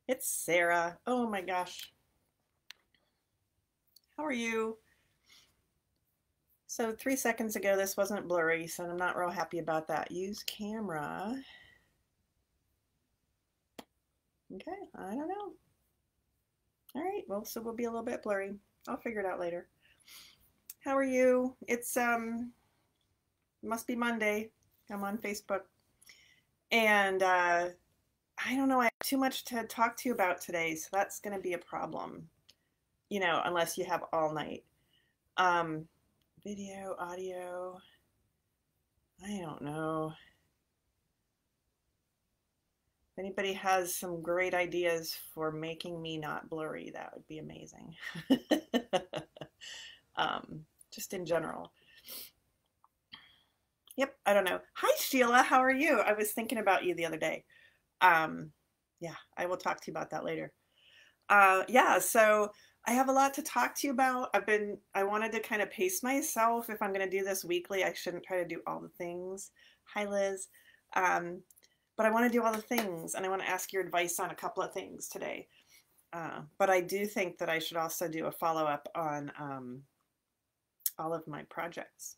It's Sarah. Oh my gosh. How are you? So 3 seconds ago, this wasn't blurry, so I'm not real happy about that. Use camera. Okay, I don't know. All right, well, so we'll be a little bit blurry. I'll figure it out later. How are you? It's must be Monday. I'm on Facebook. And I don't know, I have too much to talk to you about today, so that's gonna be a problem. Unless you have all night. Um, Video, audio, I don't know. If anybody has some great ideas for making me not blurry, that would be amazing. Just in general. Yep, I don't know. Hi, Sheila. How are you? I was thinking about you the other day. Um, yeah, I will talk to you about that later. Yeah, so I have a lot to talk to you about. I wanted to kind of pace myself. If I'm going to do this weekly, I shouldn't try to do all the things. Hi, Liz. Um, but I want to do all the things, and I want to ask your advice on a couple of things today. But I do think that I should also do a follow-up on all of my projects.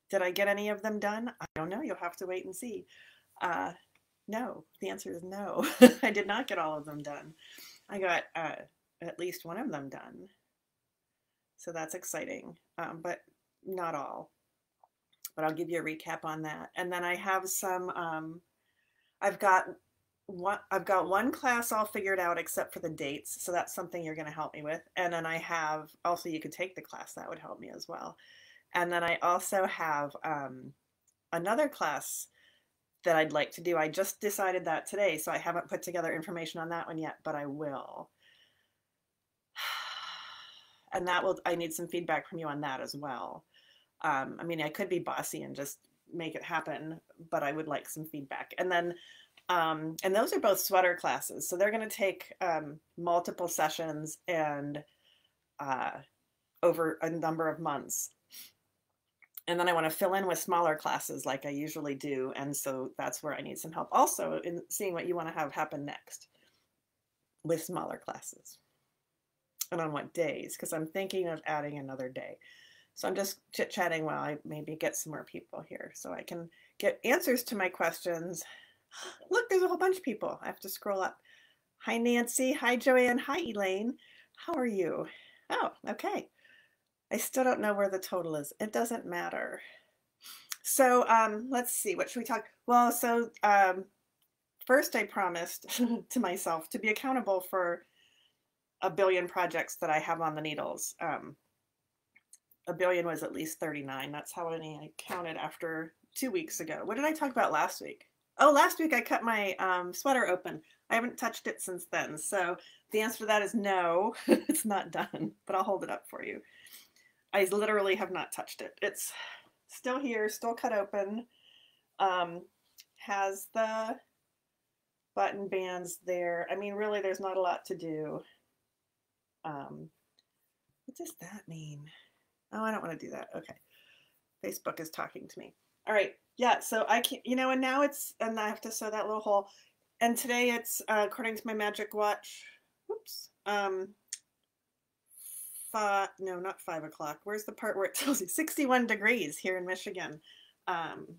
Did I get any of them done? I don't know. You'll have to wait and see. Uh, no, the answer is no. I did not get all of them done. I got at least one of them done. So that's exciting, but not all. But I'll give you a recap on that. And then I have some, I've got one class all figured out except for the dates. So that's something you're going to help me with. And then I have also, you could take the class, that would help me as well. And then I also have another class that I'd like to do. I just decided that today, so I haven't put together information on that one yet, but I will. And I need some feedback from you on that as well. I mean, I could be bossy and just make it happen, but I would like some feedback. And then, and those are both sweater classes. So they're going to take multiple sessions and over a number of months. And then I want to fill in with smaller classes like I usually do. And so that's where I need some help also in seeing what you want to have happen next with smaller classes and on what days, because I'm thinking of adding another day. So I'm just chit-chatting while I maybe get some more people here so I can get answers to my questions. Look, there's a whole bunch of people. I have to scroll up. Hi, Nancy. Hi, Joanne. Hi, Elaine. How are you? Oh, okay. I still don't know where the total is. It doesn't matter. So let's see. What should we talk? Well, so first I promised to myself to be accountable for a billion projects that I have on the needles. A billion was at least 39. That's how many I counted after 2 weeks ago. What did I talk about last week? Oh, last week I cut my sweater open. I haven't touched it since then. So the answer to that is no, it's not done, but I'll hold it up for you. I literally have not touched it. It's still here, still cut open. Has the button bands there. I mean, really, there's not a lot to do. What does that mean? Oh, I don't want to do that. Okay. Facebook is talking to me. All right. Yeah. So I can't, and now and I have to sew that little hole. And today it's, according to my magic watch, oops, no, not 5 o'clock. Where's the part where it tells you 61 degrees here in Michigan?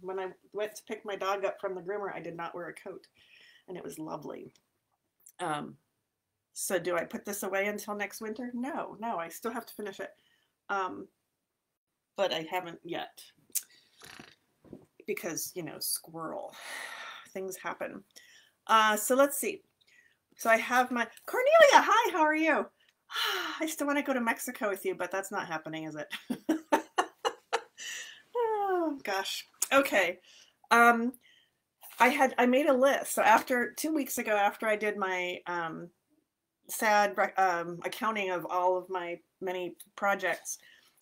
When I went to pick my dog up from the groomer, I did not wear a coat and it was lovely. So do I put this away until next winter? No, I still have to finish it. But I haven't yet because, squirrel, things happen. So let's see. So I have my Cornelia. Hi, how are you? I still want to go to Mexico with you, but that's not happening, is it? Oh gosh. Okay. I made a list. So after 2 weeks ago, after I did my sad accounting of all of my many projects,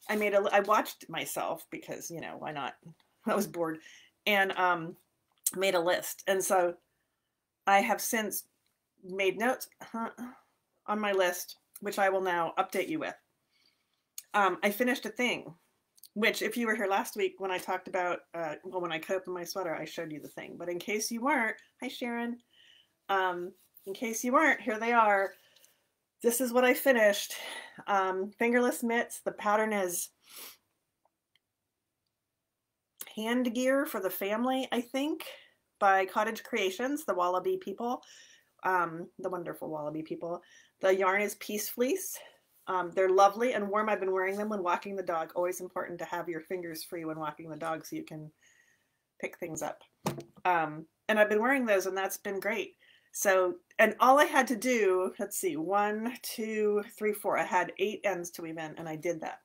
I watched myself because, why not? I was bored and made a list. And so I have since made notes on my list, which I will now update you with. I finished a thing, which if you were here last week when I talked about, when I cut open my sweater, I showed you the thing. But in case you weren't, hi Sharon. in case you weren't, here they are. This is what I finished. Fingerless mitts. The pattern is Hand Gear for the Family, I think, by Cottage Creations, the Wallaby people, the wonderful Wallaby people. The yarn is Peace Fleece. They're lovely and warm. I've been wearing them when walking the dog. Always important to have your fingers free when walking the dog so you can pick things up. And I've been wearing those and that's been great. So, and all I had to do, let's see, 1, 2, 3, 4. I had 8 ends to weave in and I did that.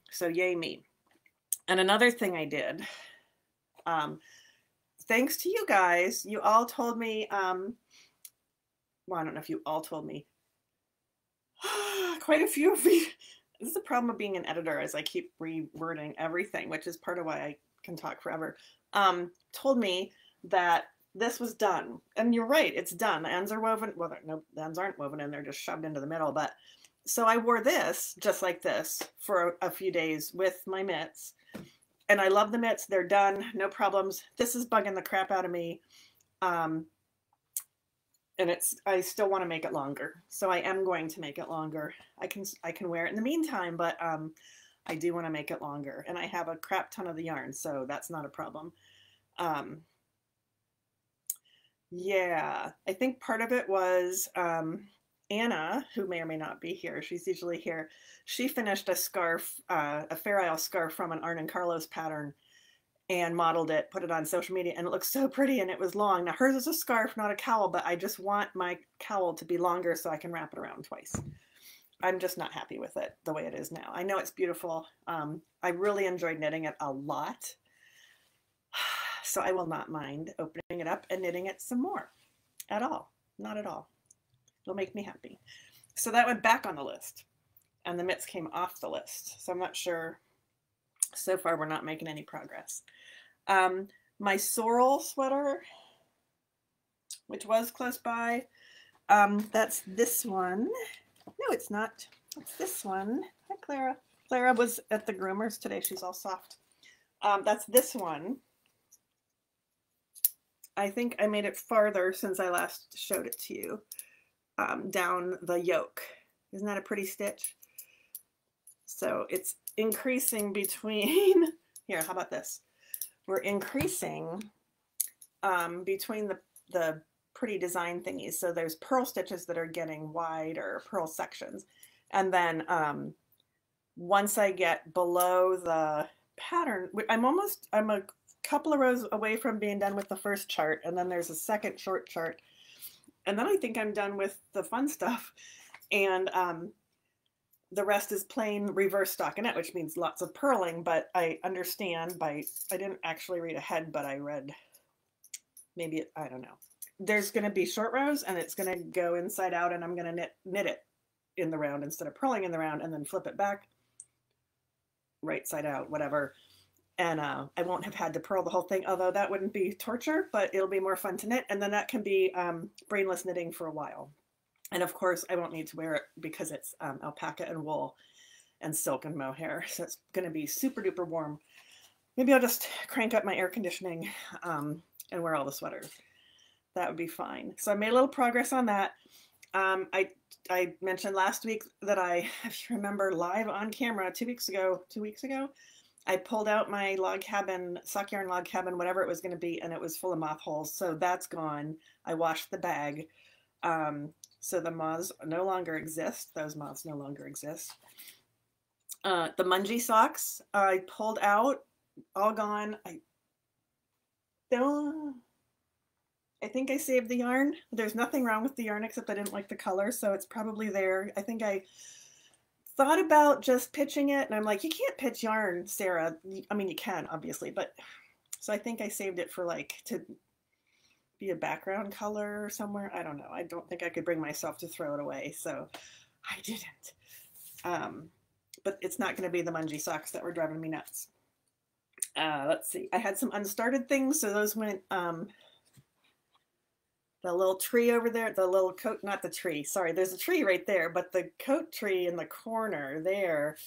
So yay me. And another thing I did, thanks to you guys, you all told me, well, I don't know if you all told me, quite a few of you, this is the problem of being an editor as I keep rewording everything, which is part of why I can talk forever, told me that this was done. And you're right, it's done. The ends are woven, well, no, the ends aren't woven in, they're just shoved into the middle. But so I wore this just like this for a few days with my mitts. And I love the mitts. They're done. No problems. This is bugging the crap out of me. And I still want to make it longer. So I am going to make it longer. I can wear it in the meantime, but I do want to make it longer. And I have a crap ton of the yarn, so that's not a problem. Yeah, I think part of it was Anna, who may or may not be here, she's usually here, she finished a scarf, a Fair Isle scarf from an Arne & Carlos pattern and modeled it, put it on social media, and it looks so pretty and it was long. Now hers is a scarf, not a cowl, but I just want my cowl to be longer so I can wrap it around twice. I'm just not happy with it the way it is now. I know it's beautiful. I really enjoyed knitting it a lot. So I will not mind opening it up and knitting it some more at all. Not at all. It'll make me happy. So that went back on the list and the mitts came off the list. So I'm not sure. So far, we're not making any progress. My sorrel sweater, which was close by, that's this one. No, it's not. It's this one. Hi, Clara. Clara was at the groomers today. She's all soft. That's this one. I think I made it farther since I last showed it to you. Down the yoke. Isn't that a pretty stitch? So it's increasing between, here, how about this? We're increasing between the pretty design thingies. So there's purl stitches that are getting wider, purl sections. And then once I get below the pattern, I'm a couple of rows away from being done with the first chart. And then there's a second short chart. And then I think I'm done with the fun stuff. And the rest is plain reverse stockinette, which means lots of purling, but I understand I didn't actually read ahead, but I read, maybe, I don't know. There's going to be short rows and it's going to go inside out and I'm going to knit it in the round instead of purling in the round and then flip it back, right side out, whatever. And I won't have had to purl the whole thing, although that wouldn't be torture, but it'll be more fun to knit. And then that can be brainless knitting for a while. And of course, I won't need to wear it because it's alpaca and wool and silk and mohair. So it's going to be super duper warm. Maybe I'll just crank up my air conditioning and wear all the sweaters. That would be fine. So I made a little progress on that. I mentioned last week that if you remember, live on camera 2 weeks ago, I pulled out my log cabin, sock yarn log cabin, whatever it was going to be, and it was full of moth holes. So that's gone. I washed the bag. So the moths no longer exist. Those moths no longer exist. The Mungie socks I pulled out, all gone. I think I saved the yarn. There's nothing wrong with the yarn except I didn't like the color, so it's probably there. I think I thought about just pitching it, and I'm like, you can't pitch yarn, Sarah. I mean, you can, obviously, but so I think I saved it for to be a background color somewhere. I don't know. I don't think I could bring myself to throw it away, so I didn't. But it's not going to be the Mungie socks that were driving me nuts. Let's see. I had some unstarted things, so those went, the little tree over there, the little coat, not the tree, sorry, there's a tree right there, but the coat tree in the corner there,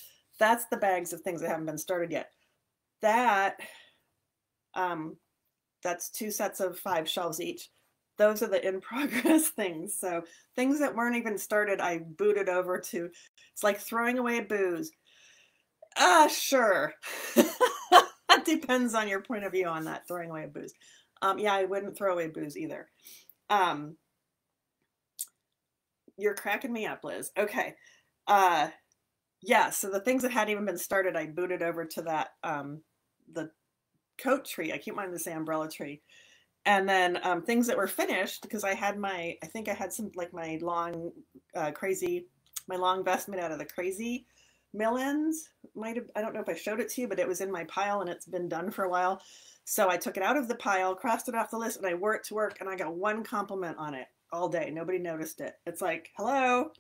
that's the bags of things that haven't been started yet. That's 2 sets of 5 shelves each. those are the in progress things. So things that weren't even started, I booted over to. It's like throwing away booze. Sure. That depends on your point of view on that, throwing away booze. Yeah, I wouldn't throw away booze either. Um, you're cracking me up, Liz. Okay. Uh, yeah, so the things that hadn't even been started, I booted over to that, the coat tree. I keep wanting to say umbrella tree. And then things that were finished, because I think I had some, like my long, my long vest made out of the crazy mill ends. I don't know if I showed it to you, but it was in my pile and it's been done for a while. So I took it out of the pile, crossed it off the list, and I wore it to work, and I got one compliment on it all day. Nobody noticed it. It's like, hello.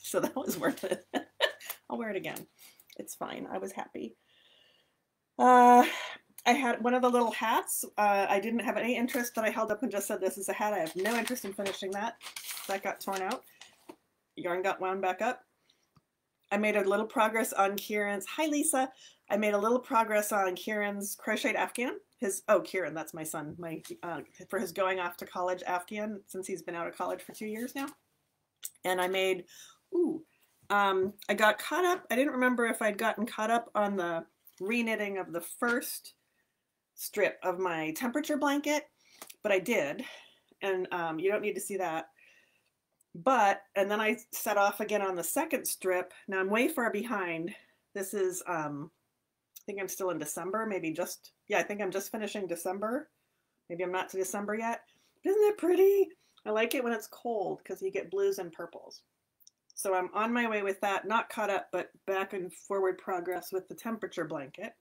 So that was worth it. I'll wear it again. It's fine. I was happy. Uh, I had one of the little hats. I didn't have any interest, that I held up and just said, this is a hat. I have no interest in finishing that. That got torn out. Yarn got wound back up. I made a little progress on Kieran's. Hi, Lisa. I made a little progress on Kieran's crocheted Afghan. Kieran, that's my son. For his going off to college Afghan, since he's been out of college for 2 years now. And I made, I got caught up. I didn't remember if I'd gotten caught up on the reknitting of the first strip of my temperature blanket, but I did, and you don't need to see that. And then I set off again on the second strip. Now I'm way far behind. This is, I think I'm still in December, I think I'm just finishing December. Maybe I'm not to December yet. Isn't it pretty? I like it when it's cold because you get blues and purples. So I'm on my way with that, not caught up, but back and forward progress with the temperature blanket.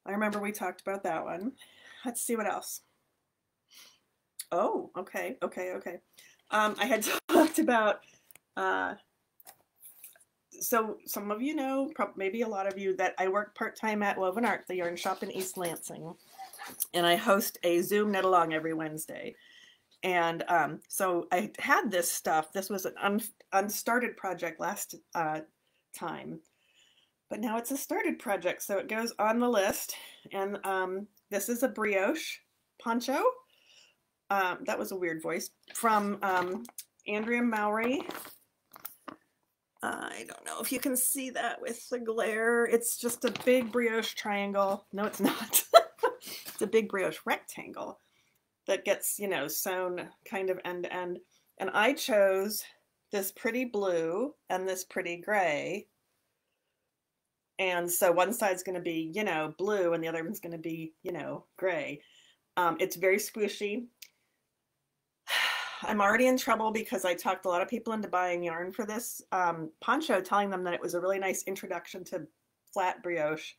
I remember we talked about that one. Let's see what else. Oh, okay. I had talked about, so some of you know, maybe a lot of you, that I work part-time at Woven Art, the yarn shop in East Lansing, and I host a Zoom knit along every Wednesday. And so I had this stuff. This was an unstarted project last time, but now it's a started project, so it goes on the list. And this is a brioche poncho. That was a weird voice. From Andrea Mowry. I don't know if you can see that with the glare. It's just a big brioche triangle. No, it's not. It's a big brioche rectangle that gets, sewn kind of end to end. And I chose this pretty blue and this pretty gray. And so one side's going to be, blue, and the other one's going to be, gray. It's very squishy. I'm already in trouble because I talked a lot of people into buying yarn for this poncho, telling them that it was a really nice introduction to flat brioche,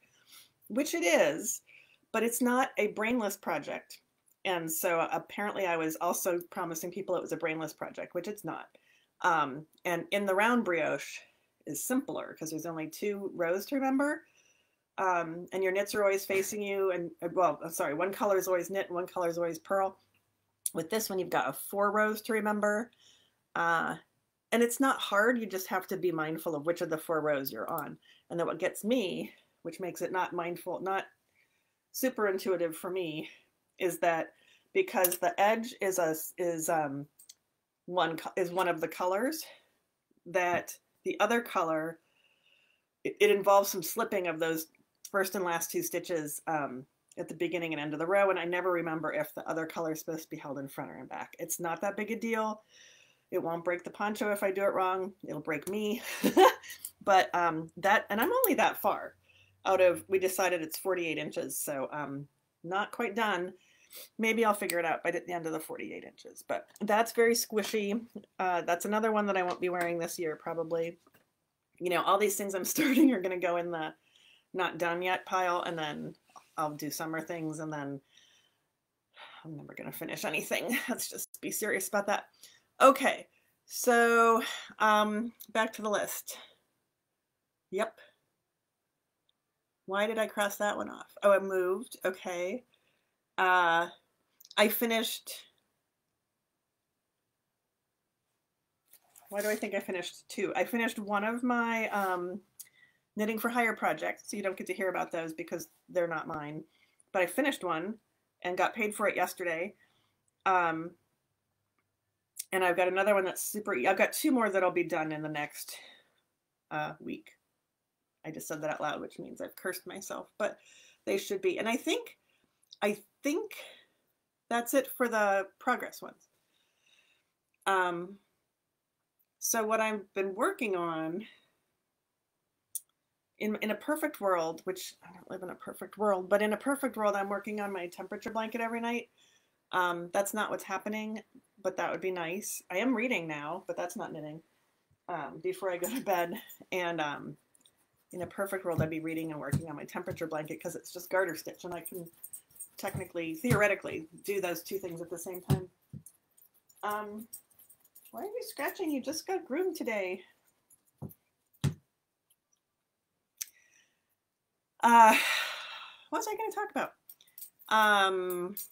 which it is, but it's not a brainless project. And so apparently I was also promising people it was a brainless project, which it's not. And in the round brioche is simpler because there's only 2 rows to remember. And your knits are always facing you. And one color is always knit and one color is always purl. With this one, you've got 4 rows to remember. And it's not hard. You just have to be mindful of which of the 4 rows you're on. And then what gets me, which makes it not super intuitive for me, is that because the edge is one of the colors, that the other color, it involves some slipping of those first and last 2 stitches at the beginning and end of the row, and I never remember if the other color is supposed to be held in front or in back. It's not that big a deal. It won't break the poncho if I do it wrong. It'll break me. But and I'm only that far out of, we decided it's 48 inches, so not quite done. Maybe I'll figure it out by the end of the 48 inches, but that's very squishy. That's another one that I won't be wearing this year, probably. All these things I'm starting are going to go in the not done yet pile, and then I'll do summer things, and then I'm never going to finish anything. Let's just be serious about that. Okay, so back to the list. Yep. Why did I cross that one off? Oh, it moved. Okay. I finished. Why do I think I finished 2? I finished one of my Knitting for Hire projects, so you don't get to hear about those because they're not mine. But I finished one and got paid for it yesterday. Um, and I've got another one that's super, I've got 2 more that'll be done in the next week. I just said that out loud, which means I've cursed myself, but they should be. And I think that's it for the progress ones. So what I've been working on in a perfect world, which I don't live in a perfect world, but in a perfect world, I'm working on my temperature blanket every night. That's not what's happening, but that would be nice. I am reading now, but that's not knitting, before I go to bed. And in a perfect world, I'd be reading and working on my temperature blanket because it's just garter stitch and I can technically, theoretically, do those 2 things at the same time. Why are you scratching? You just got groomed today. What was I going to talk about?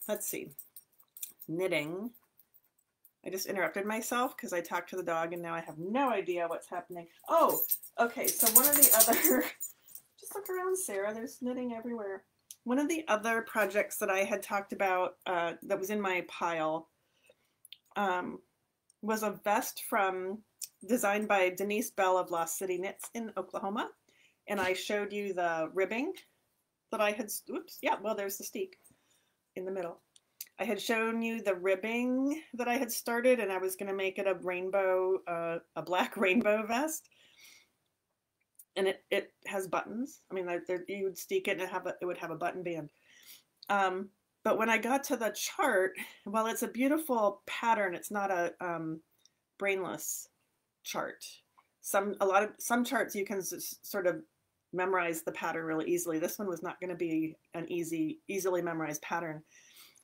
Let's see. Knitting. I just interrupted myself because I talked to the dog and now I have no idea what's happening. Oh, okay. So one of the other, just look around, Sarah, there's knitting everywhere. One of the other projects that I had talked about that was in my pile was a vest designed by Denise Bell of Lost City Knits in Oklahoma. And I showed you the ribbing that I had, oops, yeah, well, there's the steek in the middle. I had shown you the ribbing that I had started, and I was going to make it a rainbow, a black rainbow vest. And it has buttons. I mean, you would steek it and it would have a button band. But when I got to the chart, while it's a beautiful pattern, it's not a brainless chart. Some charts you can sort of memorize the pattern really easily. This one was not going to be an easily memorized pattern.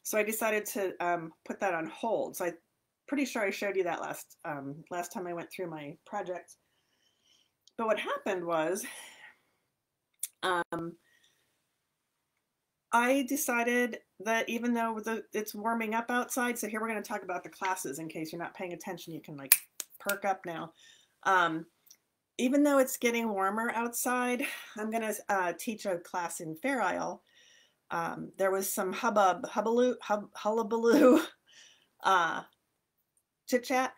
So I decided to put that on hold. So I'm pretty sure I showed you that last time I went through my project. But what happened was I decided that even though it's warming up outside, so here we're going to talk about the classes in case you're not paying attention, you can like perk up now. Even though it's getting warmer outside, I'm going to teach a class in Fair Isle. There was some hullabaloo, chit-chat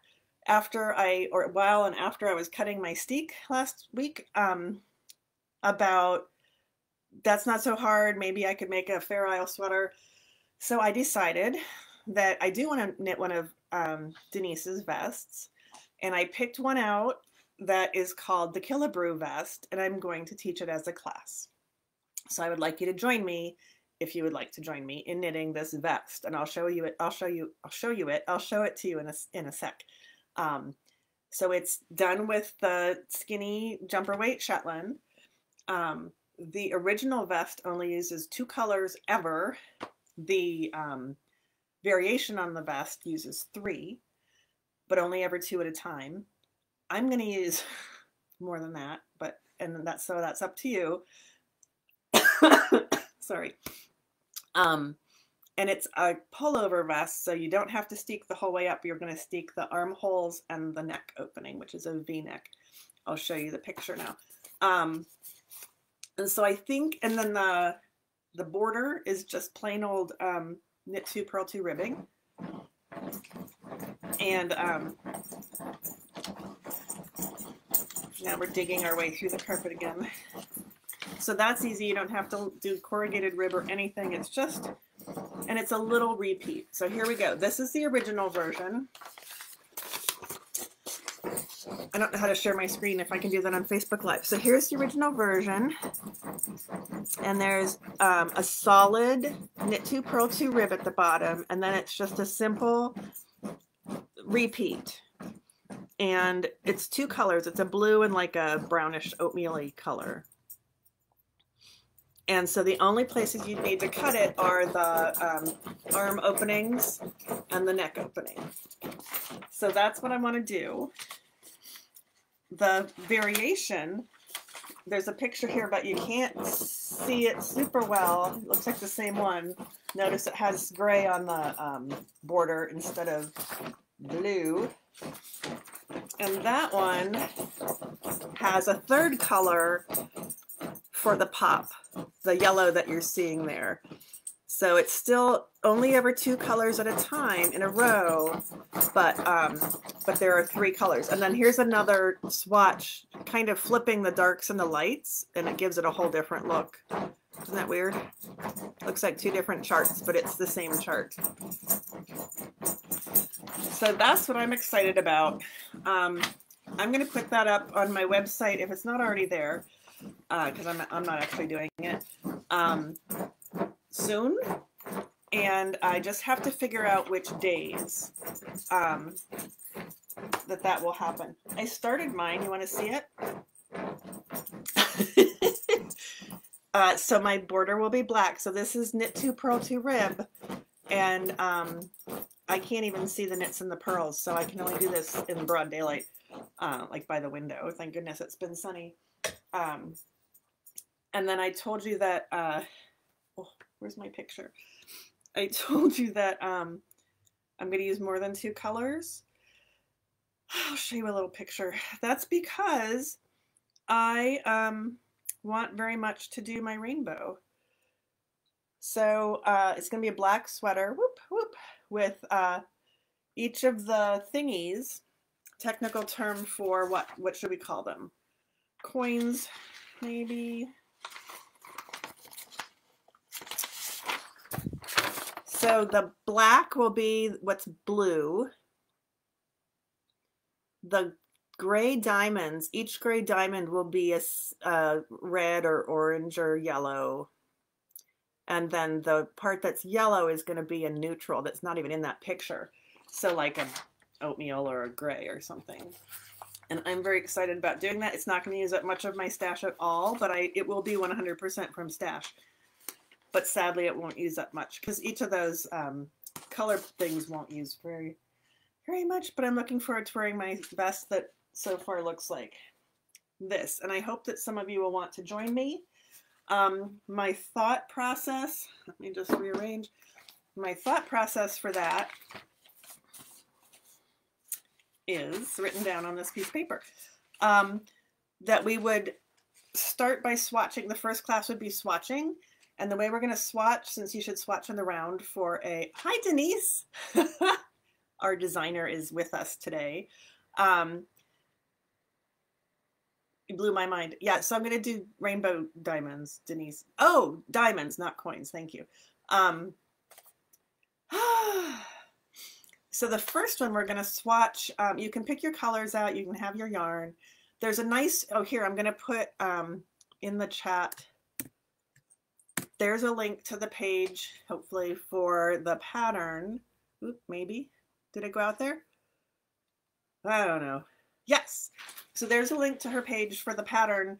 while and after I was cutting my steek last week, about that's not so hard, maybe I could make a Fair Isle sweater. So I decided that I do want to knit one of Denise's vests, and I picked one out that is called the Killebrew vest, and I'm going to teach it as a class. So I would like you to join me if you would like to join me in knitting this vest, and I'll show you it. I'll show it to you in a sec. So it's done with the skinny jumper weight Shetland. The original vest only uses 2 colors ever. The variation on the vest uses 3, but only ever 2 at a time. I'm going to use more than that, so that's up to you. Sorry. And it's a pullover vest, so you don't have to steek the whole way up. You're going to steek the armholes and the neck opening, which is a V-neck. I'll show you the picture now. And so I think, and then the border is just plain old knit 2 purl 2 ribbing. And now we're digging our way through the carpet again. So that's easy. You don't have to do corrugated rib or anything. It's just, and it's a little repeat. So here we go. This is the original version. I don't know how to share my screen, if I can do that on Facebook Live. So here's the original version. And there's a solid knit 2 purl 2 rib at the bottom. And then it's just a simple repeat. And it's 2 colors. It's a blue and like a brownish oatmeal-y color. And so the only places you need to cut it are the arm openings and the neck opening. So that's what I want to do. The variation, there's a picture here, but you can't see it super well. It looks like the same one. Notice it has gray on the border instead of blue. And that one has a 3rd color for the pop, the yellow that you're seeing there. So it's still only ever 2 colors at a time in a row, but there are 3 colors. And then here's another swatch, kind of flipping the darks and the lights, and it gives it a whole different look. Isn't that weird? Looks like 2 different charts, but it's the same chart. So that's what I'm excited about. I'm going to put that up on my website if it's not already there, because I'm not actually doing it soon. And I just have to figure out which days that will happen. I started mine. You want to see it? So my border will be black. So this is Knit 2 Purl 2 Rib, and I can't even see the knits and the pearls, so I can only do this in broad daylight, like by the window. Thank goodness it's been sunny. And then I told you that, oh, where's my picture? I told you that I'm going to use more than 2 colors. I'll show you a little picture. That's because I want very much to do my rainbow. So it's going to be a black sweater, whoop, whoop, with each of the thingies, technical term for what should we call them? Coins, maybe. So the black will be what's blue. The gray diamonds, each gray diamond will be a red or orange or yellow. And then the part that's yellow is going to be a neutral that's not even in that picture. So like an oatmeal or a gray or something. And I'm very excited about doing that. It's not going to use up much of my stash at all, but it will be 100% from stash. But sadly, it won't use up much because each of those color things won't use very much. But I'm looking forward to wearing my vest that so far looks like this. And I hope that some of you will want to join me. My thought process, let me just rearrange. My thought process for that is written down on this piece of paper. That we would start by swatching. The first class would be swatching. And the way we're going to swatch, since you should swatch in the round for a... Hi, Denise! Our designer is with us today. It blew my mind. Yeah, so I'm going to do rainbow diamonds, Denise. Oh, diamonds, not coins. Thank you. So the first one we're going to swatch. You can pick your colors out. You can have your yarn. There's a nice... Oh, here, I'm going to put in the chat... There's a link to the page, hopefully, for the pattern. Oop, maybe. Did it go out there? I don't know. Yes. So there's a link to her page for the pattern.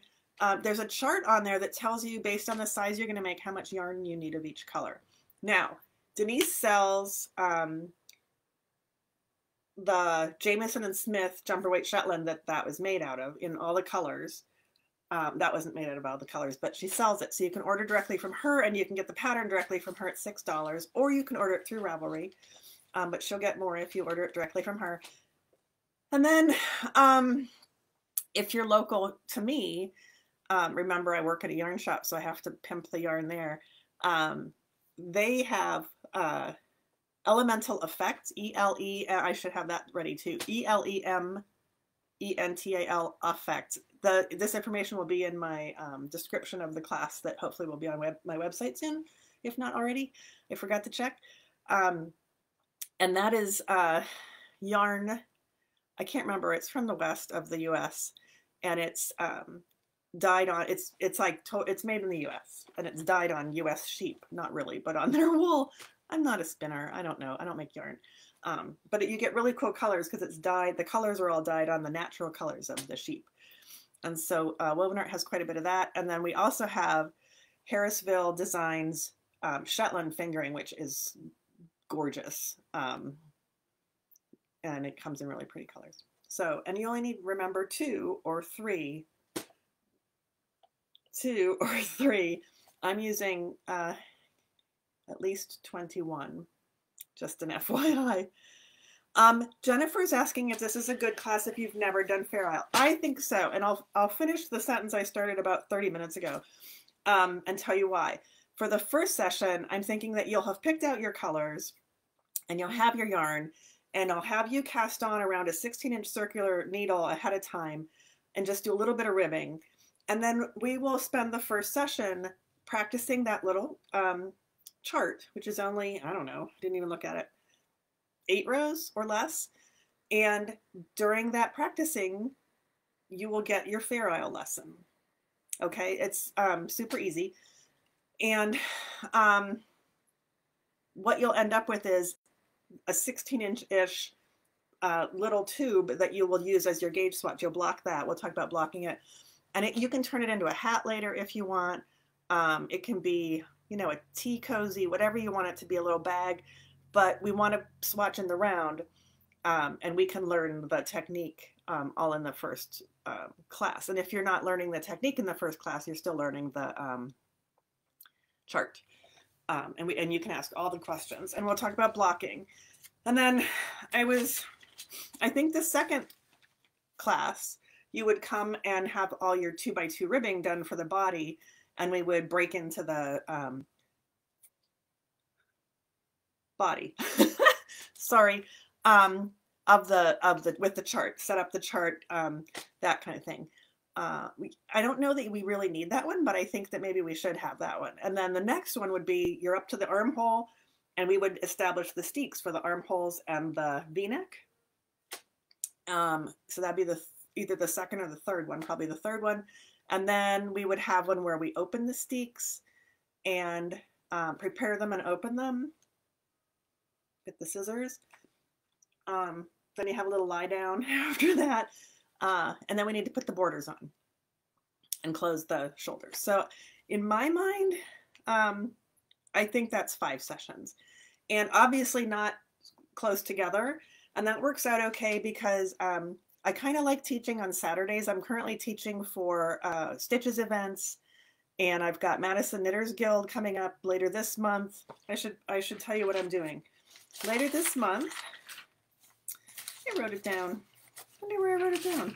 There's a chart on there that tells you, based on the size you're going to make, how much yarn you need of each color. Now, Denise sells the Jamieson and Smith jumper weight Shetland that was made out of in all the colors. That wasn't made out of all the colors, but she sells it. So you can order directly from her, and you can get the pattern directly from her at $6, or you can order it through Ravelry. But she'll get more if you order it directly from her. And then if you're local to me, remember I work at a yarn shop, so I have to pimp the yarn there. They have Elemental Effects, E-L-E, I should have that ready too, E-L-E-M E-N-T-A-L Effect. This information will be in my description of the class that hopefully will be on my website soon, if not already. I forgot to check. And that is yarn, I can't remember, it's from the west of the US, and it's dyed on, it's made in the US, and it's dyed on US sheep, not really, but on their wool. I'm not a spinner, I don't know, I don't make yarn. But you get really cool colors because it's dyed, the colors are all dyed on the natural colors of the sheep. And so Woven Art has quite a bit of that. And then we also have Harrisville Designs Shetland fingering, which is gorgeous. And it comes in really pretty colors. So, and you only need, remember, 2 or 3. I'm using at least 21. Just an FYI. Jennifer's asking if this is a good class if you've never done Fair Isle. I think so, and I'll finish the sentence I started about 30 minutes ago and tell you why. for the first session, I'm thinking that you'll have picked out your colors and you'll have your yarn, and I'll have you cast on around a 16-inch circular needle ahead of time and just do a little bit of ribbing. And then we will spend the first session practicing that little chart, which is only, I don't know, didn't even look at it, 8 rows or less. And during that practicing, you will get your Fair Isle lesson. Okay, it's super easy. And what you'll end up with is a 16-inch-ish little tube that you will use as your gauge swatch. You'll block that. We'll talk about blocking it. And you can turn it into a hat later if you want. It can be, you know, a tea cozy, whatever you want it to be, a little bag. But we want to swatch in the round, and we can learn the technique all in the first class. And if you're not learning the technique in the first class, you're still learning the chart. And you can ask all the questions. And we'll talk about blocking. And then I think the second class, you would come and have all your 2x2 ribbing done for the body, and we would break into the body. Sorry, with the chart, set up the chart, that kind of thing. I don't know that we really need that one, but I think that maybe we should have that one. And then the next one would be you're up to the armhole, and we would establish the steeks for the armholes and the V-neck. So that'd be either the second or the third one, probably the third one. And then we would have one where we open the steeks and prepare them and open them with the scissors. Then you have a little lie down after that. And then we need to put the borders on and close the shoulders. So in my mind, I think that's 5 sessions, and obviously not close together. And that works out okay because I kind of like teaching on Saturdays. I'm currently teaching for Stitches events, and I've got Madison Knitters Guild coming up later this month. I should tell you what I'm doing. Later this month, I wrote it down. I wonder where I wrote it down.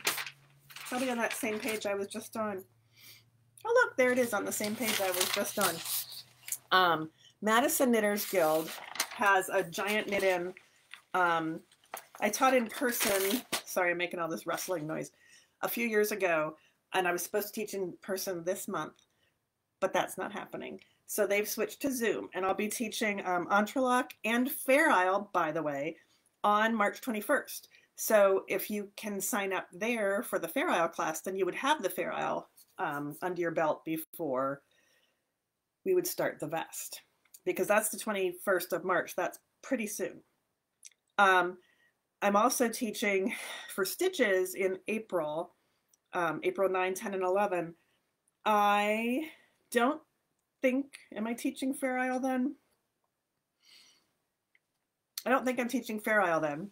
Probably on that same page I was just on. Oh look, there it is on the same page I was just on. Madison Knitters Guild has a giant knit-in. I taught in person, sorry I'm making all this rustling noise, a few years ago, and I was supposed to teach in person this month, but that's not happening. So they've switched to Zoom, and I'll be teaching Entrelac and Fair Isle, by the way, on March 21st. So if you can sign up there for the Fair Isle class, then you would have the Fair Isle under your belt before we would start the vest, because that's the 21st of March. That's pretty soon. I'm also teaching for Stitches in April, April 9, 10, and 11. I don't think, am I teaching Fair Isle then? I don't think I'm teaching Fair Isle then.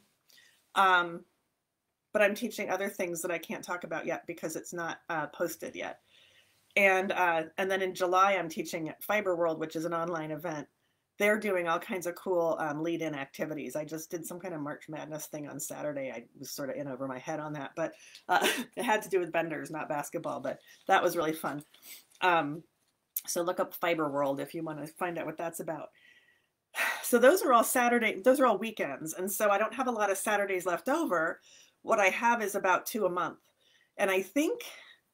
But I'm teaching other things that I can't talk about yet because it's not posted yet. And then in July, I'm teaching at Fiber World, which is an online event. They're doing all kinds of cool lead-in activities. I just did some kind of March Madness thing on Saturday. I was sort of in over my head on that, but it had to do with benders, not basketball, but that was really fun. So look up Fiber World if you want to find out what that's about. So those are all Saturday, those are all weekends. And so I don't have a lot of Saturdays left over. What I have is about 2 a month. And I think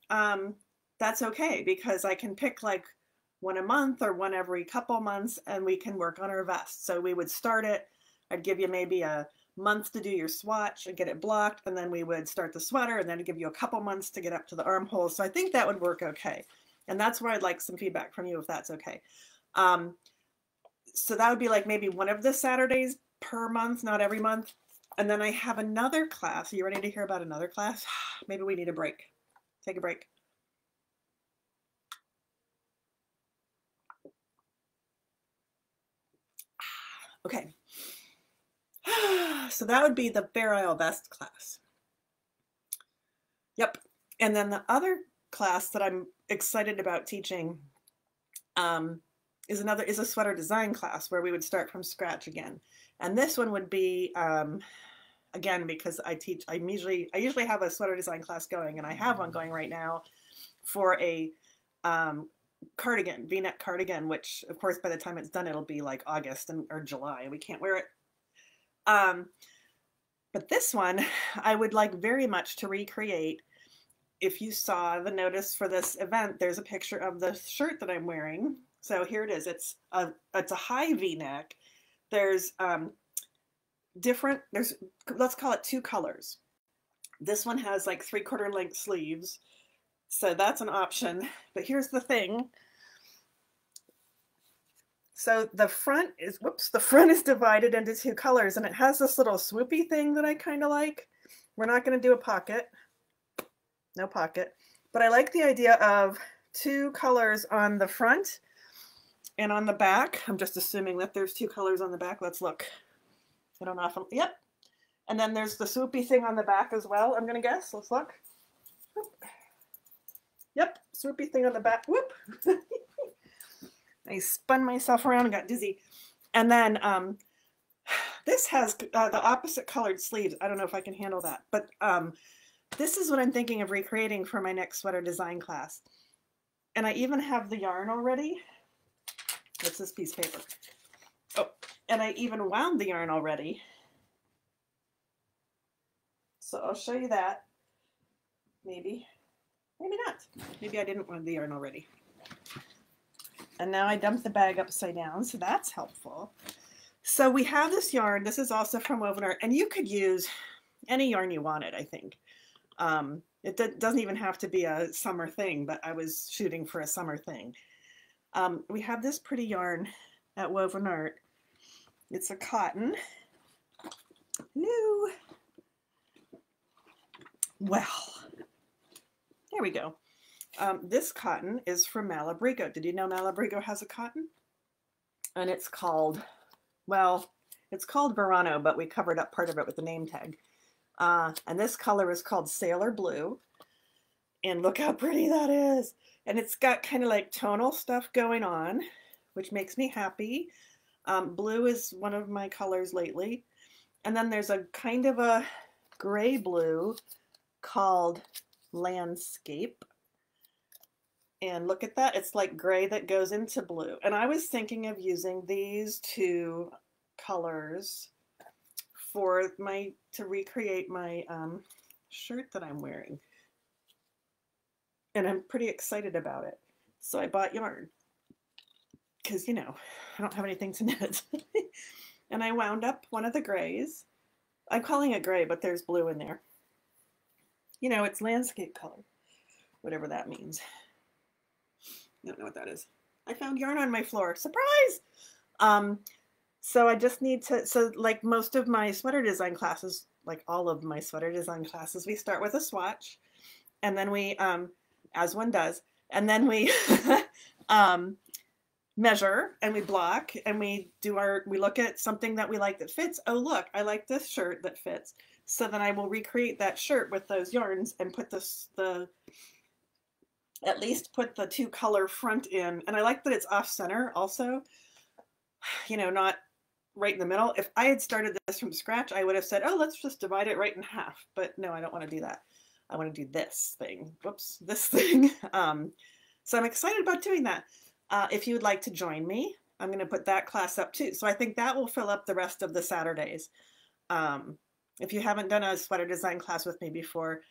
that's okay because I can pick like 1 a month or 1 every couple months, and we can work on our vest. So we would start it. I'd give you maybe a month to do your swatch and get it blocked. And then we would start the sweater, and then I'd give you a couple months to get up to the armholes. So I think that would work okay. And that's where I'd like some feedback from you if that's okay. So that would be like maybe 1 of the Saturdays per month, not every month. And then I have another class. Are you ready to hear about another class? Maybe we need a break. Take a break. Okay. So that would be the Fair Isle Vest class. Yep. And then the other class that I'm excited about teaching is a sweater design class where we would start from scratch again. And this one would be, again, because I usually have a sweater design class going, and I have one going right now for a cardigan, V-neck cardigan, which of course by the time it's done it'll be like August or July and we can't wear it. But this one I would like very much to recreate. If you saw the notice for this event, there's a picture of the shirt that I'm wearing. So here it is. It's a high V-neck. There's let's call it two colors. This one has like 3/4 length sleeves. So that's an option. But here's the thing. So the front is, the front is divided into two colors and it has this little swoopy thing that I kind of like. We're not going to do a pocket. No pocket. But I like the idea of two colors on the front and on the back. I'm just assuming that there's two colors on the back. Let's look. I don't know if yep. And then there's the swoopy thing on the back as well, I'm going to guess. Let's look. Whoop. Yep, swoopy thing on the back. Whoop. I spun myself around and got dizzy. And then this has the opposite colored sleeves. I don't know if I can handle that. But this is what I'm thinking of recreating for my next sweater design class. And I even have the yarn already. What's this piece of paper? Oh, and I even wound the yarn already. So I'll show you that. Maybe. Maybe not. Maybe I didn't wound the yarn already. And now I dumped the bag upside down, so that's helpful. So we have this yarn. This is also from Woven Art, and you could use any yarn you wanted, I think. It doesn't even have to be a summer thing, but I was shooting for a summer thing. We have this pretty yarn at Woven Art. It's a cotton. Hello. Well, there we go. This cotton is from Malabrigo. Did you know Malabrigo has a cotton? And it's called, well, it's called Verano, but we covered up part of it with the name tag. And this color is called Sailor Blue. And look how pretty that is. And it's got kind of like tonal stuff going on, which makes me happy. Blue is one of my colors lately. And then there's a kind of a gray blue called Landscape. And look at that, it's like gray that goes into blue. And I was thinking of using these two colors for to recreate my shirt that I'm wearing. And I'm pretty excited about it. So I bought yarn because, you know, I don't have anything to knit. And I wound up one of the grays. I'm calling it gray, but there's blue in there. You know, it's landscape color, whatever that means. I don't know what that is. I found yarn on my floor. Surprise! So I just need to, so like most of my sweater design classes, like all of my sweater design classes, we start with a swatch and then we, as one does, and then we measure and we block and we look at something that we like that fits. Oh, look, I like this shirt that fits. So then I will recreate that shirt with those yarns and put at least put the two color front in. And I like that it's off center also, you know, not right in the middle. If I had started this from scratch, I would have said, oh, let's just divide it right in half. But no, I don't want to do that. I want to do this thing. Whoops, this thing. So I'm excited about doing that. If you would like to join me, I'm going to put that class up too. So I think that will fill up the rest of the Saturdays. If you haven't done a sweater design class with me before,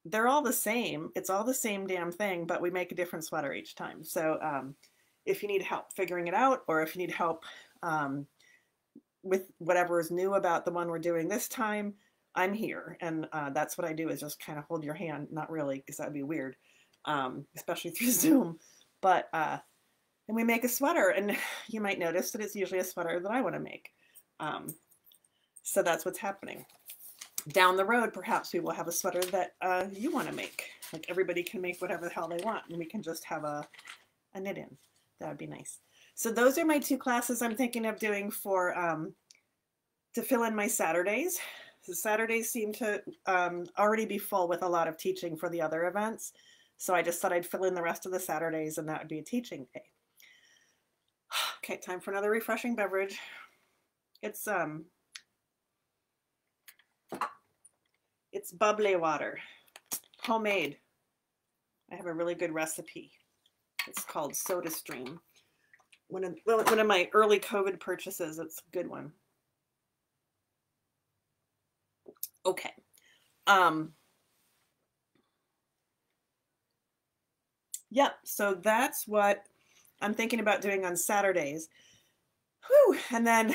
they're all the same. It's all the same damn thing, but we make a different sweater each time. So if you need help figuring it out, or if you need help with whatever is new about the one we're doing this time, I'm here. And that's what I do, is just kind of hold your hand. Not really, because that'd be weird, especially through Zoom. But and we make a sweater, and you might notice that it's usually a sweater that I want to make. So that's what's happening. Down the road, perhaps we will have a sweater that you want to make. Like everybody can make whatever the hell they want, and we can just have a knit-in. That would be nice. So those are my two classes I'm thinking of doing for to fill in my Saturdays. So Saturdays seem to already be full with a lot of teaching for the other events. So I just thought I'd fill in the rest of the Saturdays, and that would be a teaching day. Okay, time for another refreshing beverage. It's bubbly water, homemade. I have a really good recipe. It's called SodaStream. One of my early COVID purchases. It's a good one. Okay. Yeah, so that's what I'm thinking about doing on Saturdays. Whew. And then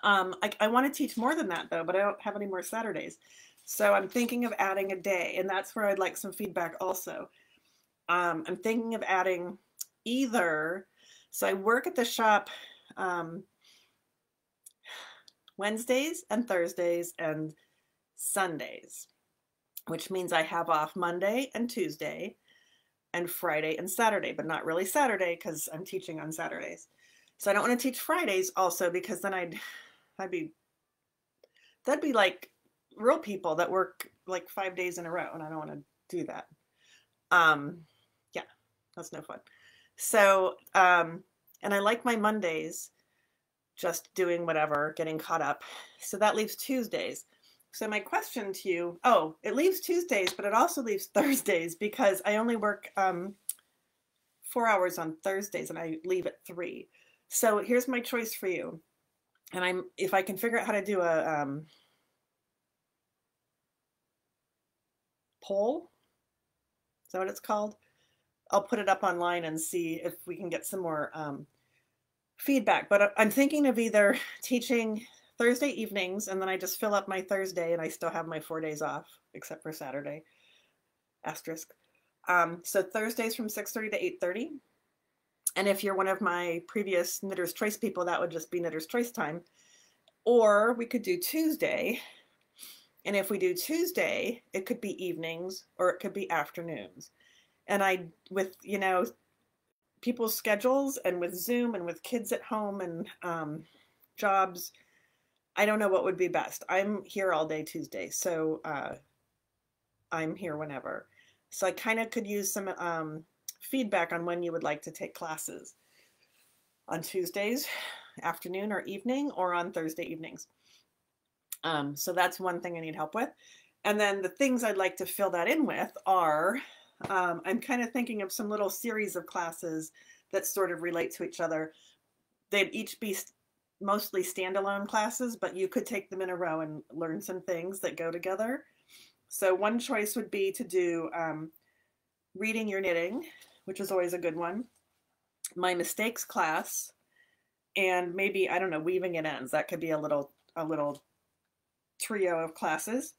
I want to teach more than that though, but I don't have any more Saturdays. So I'm thinking of adding a day, and that's where I'd like some feedback also. I'm thinking of adding either, so I work at the shop Wednesdays and Thursdays and Sundays, which means I have off Monday and Tuesday and Friday and Saturday, but not really Saturday because I'm teaching on Saturdays. So I don't want to teach Fridays also because then that'd be like real people that work like 5 days in a row, and I don't want to do that. Yeah, that's no fun. So, and I like my Mondays just doing whatever, getting caught up. So that leaves Tuesdays. So my question to you, oh, it leaves Tuesdays, but it also leaves Thursdays because I only work 4 hours on Thursdays and I leave at 3. So here's my choice for you. And if I can figure out how to do a poll, is that what it's called? I'll put it up online and see if we can get some more feedback. But I'm thinking of either teaching Thursday evenings and then I just fill up my Thursday and I still have my 4 days off, except for Saturday, asterisk. So Thursdays from 6:30 to 8:30. And if you're one of my previous Knitter's Choice people, that would just be Knitter's Choice time. Or we could do Tuesday. And if we do Tuesday, it could be evenings or it could be afternoons. And with, people's schedules and with Zoom and with kids at home and jobs, I don't know what would be best. I'm here all day Tuesday, so I'm here whenever. So I kind of could use some feedback on when you would like to take classes. On Tuesdays, afternoon or evening, or on Thursday evenings. So that's one thing I need help with. And then the things I'd like to fill that in with are, I'm kind of thinking of some little series of classes that sort of relate to each other. They'd each be mostly standalone classes, but you could take them in a row and learn some things that go together. So one choice would be to do reading your knitting, which is always a good one, my mistakes class, and maybe, I don't know, weaving it ends. That could be a little trio of classes.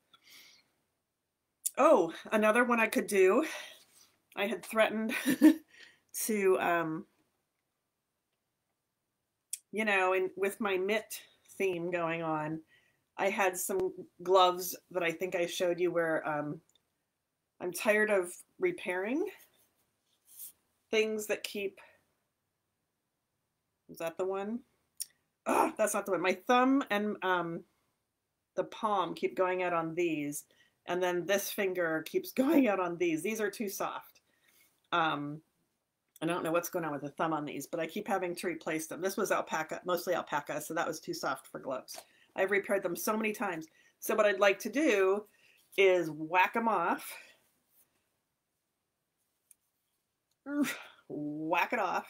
Oh, another one I could do, I had threatened to, with my mitt theme going on, I had some gloves that I think I showed you where I'm tired of repairing things that keep, is that the one? Oh, that's not the one. My thumb and the palm keep going out on these, and then this finger keeps going out on these. These are too soft. I don't know what's going on with the thumb on these, but I keep having to replace them. This was alpaca, mostly alpaca, so that was too soft for gloves. I've repaired them so many times. So what I'd like to do is whack them off. Whack it off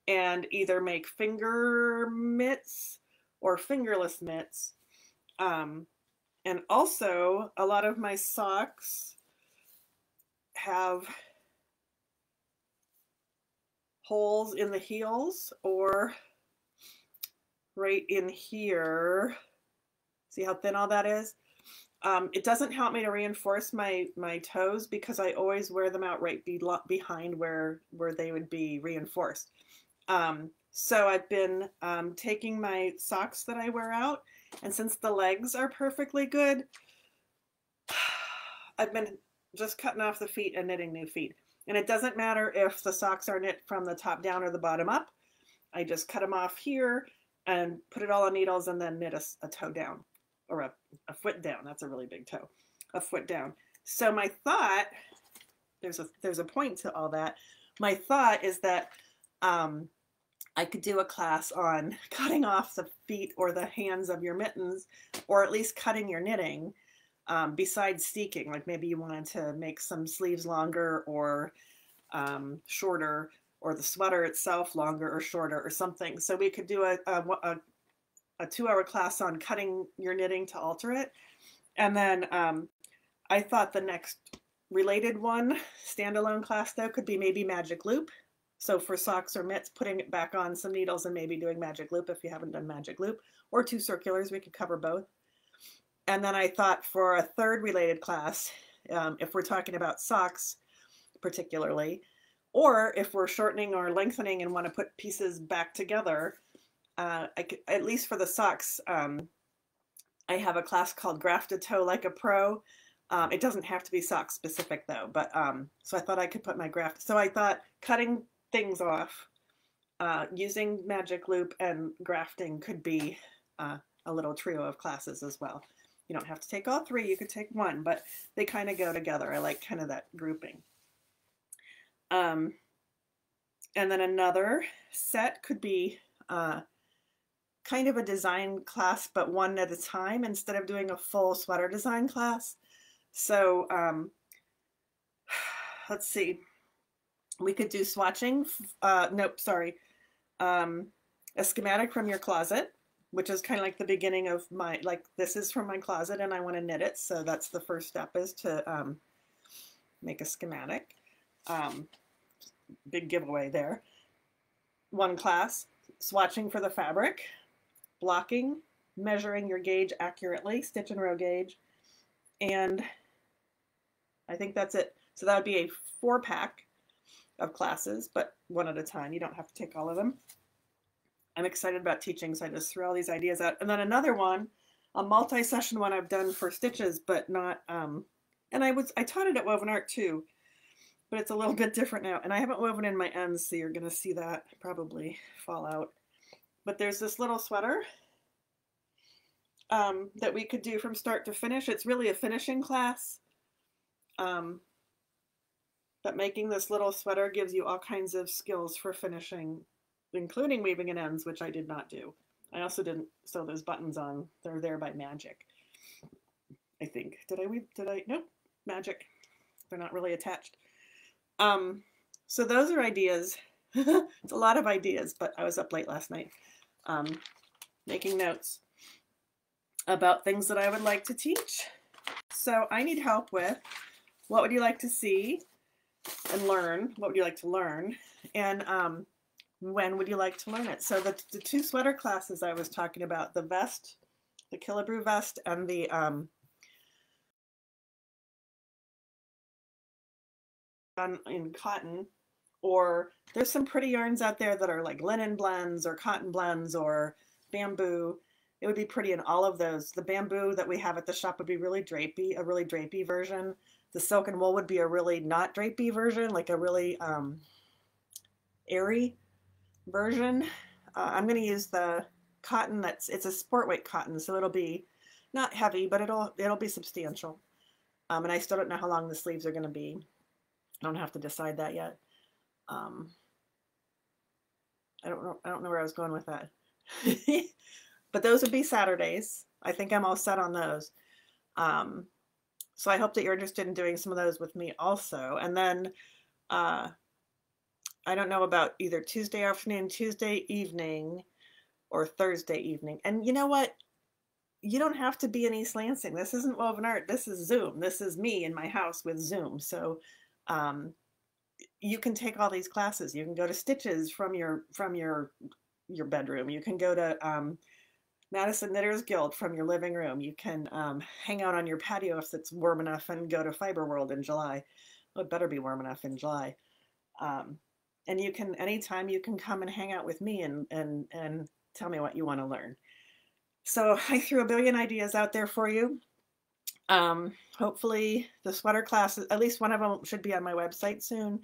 and either make finger mitts or fingerless mitts. And also, a lot of my socks have holes in the heels or right in here. See how thin all that is? It doesn't help me to reinforce my toes because I always wear them out right behind where they would be reinforced. So I've been taking my socks that I wear out, and since the legs are perfectly good, I've been just cutting off the feet and knitting new feet. And it doesn't matter if the socks are knit from the top down or the bottom up. I just cut them off here and put it all on needles and then knit a toe down, or a foot down. That's a really big toe, a foot down. So my thought, there's a point to all that. My thought is that I could do a class on cutting off the feet or the hands of your mittens, or at least cutting your knitting, besides steeking. Like maybe you wanted to make some sleeves longer, or shorter, or the sweater itself longer or shorter or something. So we could do a 2-hour class on cutting your knitting to alter it. And then I thought the next related one, standalone class though, could be maybe magic loop. So for socks or mitts, putting it back on some needles and maybe doing magic loop if you haven't done magic loop, or 2 circulars, we could cover both. And then I thought for a third related class, if we're talking about socks particularly, or if we're shortening or lengthening and want to put pieces back together, I could, at least for the socks, I have a class called Graft a Toe Like a Pro. It doesn't have to be sock specific though, but so I thought I could put my graft. So I thought cutting things off, using magic loop and grafting could be a little trio of classes as well. You don't have to take all 3, you could take 1, but they kind of go together. I like kind of that grouping. And then another set could be kind of a design class, but 1 at a time instead of doing a full sweater design class. So let's see, we could do swatching. Nope, sorry. A schematic from your closet, which is kind of like the beginning of my, like this is from my closet and I want to knit it. So that's the first step, is to make a schematic. Big giveaway there. 1 class, swatching for the fabric, blocking, measuring your gauge accurately, stitch and row gauge, and I think that's it. So that would be a 4-pack of classes, but 1 at a time. You don't have to take all of them. I'm excited about teaching, so I just threw all these ideas out. And then another one, a multi-session one I've done for stitches, but not, and I taught it at Woven Art too, but it's a little bit different now. And I haven't woven in my ends, so you're gonna see that probably fall out. But there's this little sweater that we could do from start to finish. It's really a finishing class. But making this little sweater gives you all kinds of skills for finishing, including weaving in ends, which I did not do. I also didn't sew those buttons on. They're there by magic, I think. Did I weave? Did I? Nope, magic. They're not really attached. So those are ideas. It's a lot of ideas, but I was up late last night making notes about things that I would like to teach. So I need help with, what would you like to see and learn? What would you like to learn? And when would you like to learn it? So the 2 sweater classes I was talking about, the vest, the Killebrew vest, and the in cotton, or there's some pretty yarns out there that are like linen blends or cotton blends or bamboo. It would be pretty in all of those. The bamboo that we have at the shop would be really drapey, a really drapey version. The silk and wool would be a really not drapey version, like a really airy version. I'm going to use the cotton it's a sport weight cotton, so it'll be not heavy, but it'll be substantial. And I still don't know how long the sleeves are going to be. I don't have to decide that yet. I don't know where I was going with that. But those would be Saturdays. I think I'm all set on those. So I hope that you're interested in doing some of those with me also. And then I don't know about either Tuesday afternoon, Tuesday evening, or Thursday evening. And you know what? You don't have to be in East Lansing. This isn't Woven Art. This is Zoom. This is me in my house with Zoom. So you can take all these classes. You can go to Stitches from your bedroom. You can go to Madison Knitters Guild from your living room. You can hang out on your patio if it's warm enough and go to Fiber World in July. Well, it better be warm enough in July. And you can, anytime you can come and hang out with me and tell me what you want to learn. So I threw a billion ideas out there for you. Hopefully the sweater classes, at least one of them should be on my website soon.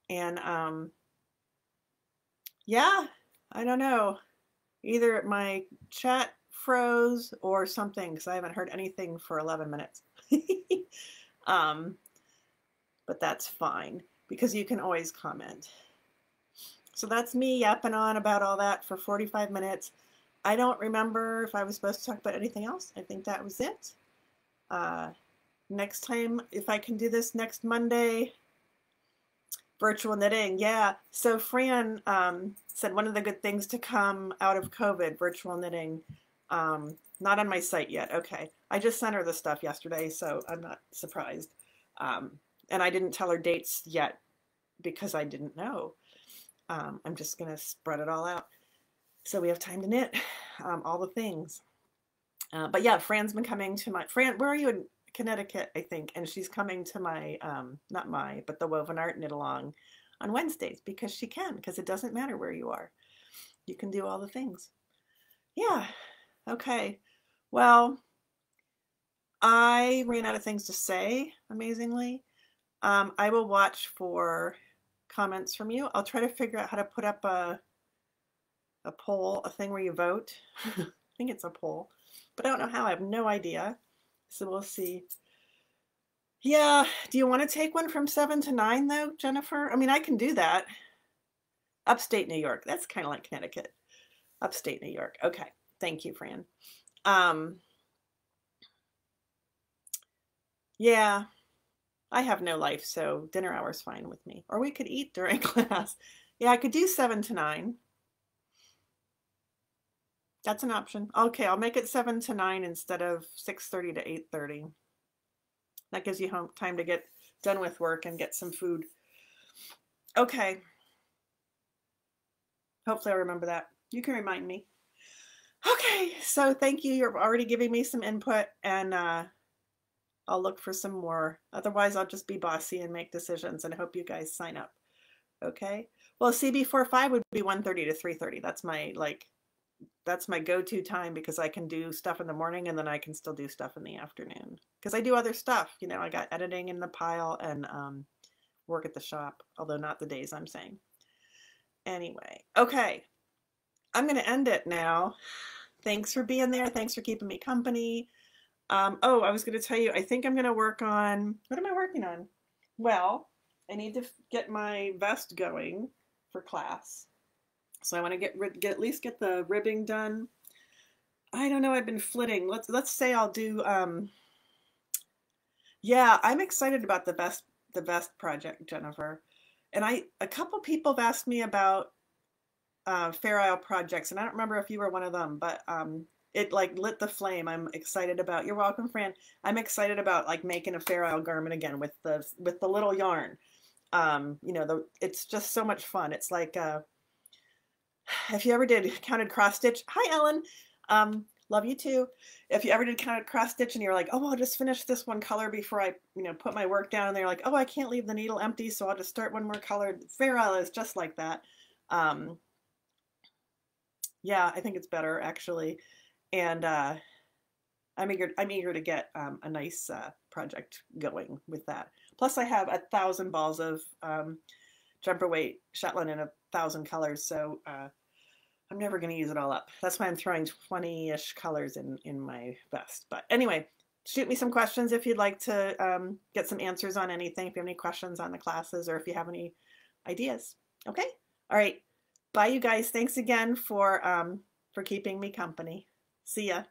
And yeah, I don't know. Either my chat froze or something, because I haven't heard anything for 11 minutes. But that's fine, because you can always comment. So that's me yapping on about all that for 45 minutes. I don't remember if I was supposed to talk about anything else. I think that was it. Next time, if I can do this next Monday, Virtual knitting, yeah. So Fran said one of the good things to come out of COVID, virtual knitting. Not on my site yet. Okay. I just sent her the stuff yesterday, so I'm not surprised. Um, and I didn't tell her dates yet because I didn't know. I'm just going to spread it all out. So we have time to knit all the things. But yeah, Fran's been coming to my, Fran, where are you in Connecticut, I think? And she's coming to my, not my, but the Woven Art Knit Along on Wednesdays because she can, because it doesn't matter where you are. You can do all the things. Yeah. Okay. Well, I ran out of things to say, amazingly. I will watch for comments from you. I'll try to figure out how to put up a poll, a thing where you vote. I think it's a poll, but I don't know how. I have no idea. So we'll see. Yeah. Do you want to take one from 7 to 9 though, Jennifer? I mean, I can do that. Upstate New York. That's kind of like Connecticut. Upstate New York. Okay. Thank you, Fran. Yeah, I have no life, so dinner hour's fine with me. Or we could eat during class. Yeah, I could do 7 to 9. That's an option. Okay, I'll make it 7 to 9 instead of 6:30 to 8:30. That gives you time to get done with work and get some food. Okay. Hopefully I'll remember that. You can remind me. Okay, so thank you. You're already giving me some input, and I'll look for some more. Otherwise, I'll just be bossy and make decisions and hope you guys sign up. Okay. Well, CB45 would be 1:30 to 3:30. That's my go-to time because I can do stuff in the morning and then I can still do stuff in the afternoon. Because I do other stuff. You know, I got editing in the pile and work at the shop, although not the days I'm saying. Anyway, okay. I'm going to end it now. Thanks for being there. Thanks for keeping me company. Oh, I was going to tell you, I think I'm going to work on, what am I working on? Well, I need to get my vest going for class. So I want to at least get the ribbing done. I don't know, I've been flitting. Let's say I'll do, yeah, I'm excited about the vest project, Jennifer. And a couple people have asked me about Fair Isle projects, and I don't remember if you were one of them, but it like lit the flame. I'm excited about. You're welcome, Fran. I'm excited about like making a Fair Isle garment again with the little yarn. You know, it's just so much fun. It's like if you ever did counted cross stitch. Hi, Ellen. Love you too. If you ever did counted cross stitch and you're like, oh, I'll just finish this one color before I, put my work down, and they're like, oh, I can't leave the needle empty, so I'll just start one more color. Fair Isle is just like that. Yeah, I think it's better actually, and I'm eager to get a nice project going with that. Plus, I have 1,000 balls of jumper weight Shetland in 1,000 colors, so I'm never going to use it all up. That's why I'm throwing 20-ish colors in my vest. But anyway, shoot me some questions if you'd like to get some answers on anything. If you have any questions on the classes or if you have any ideas. Okay. All right. Bye, you guys. Thanks again for keeping me company. See ya.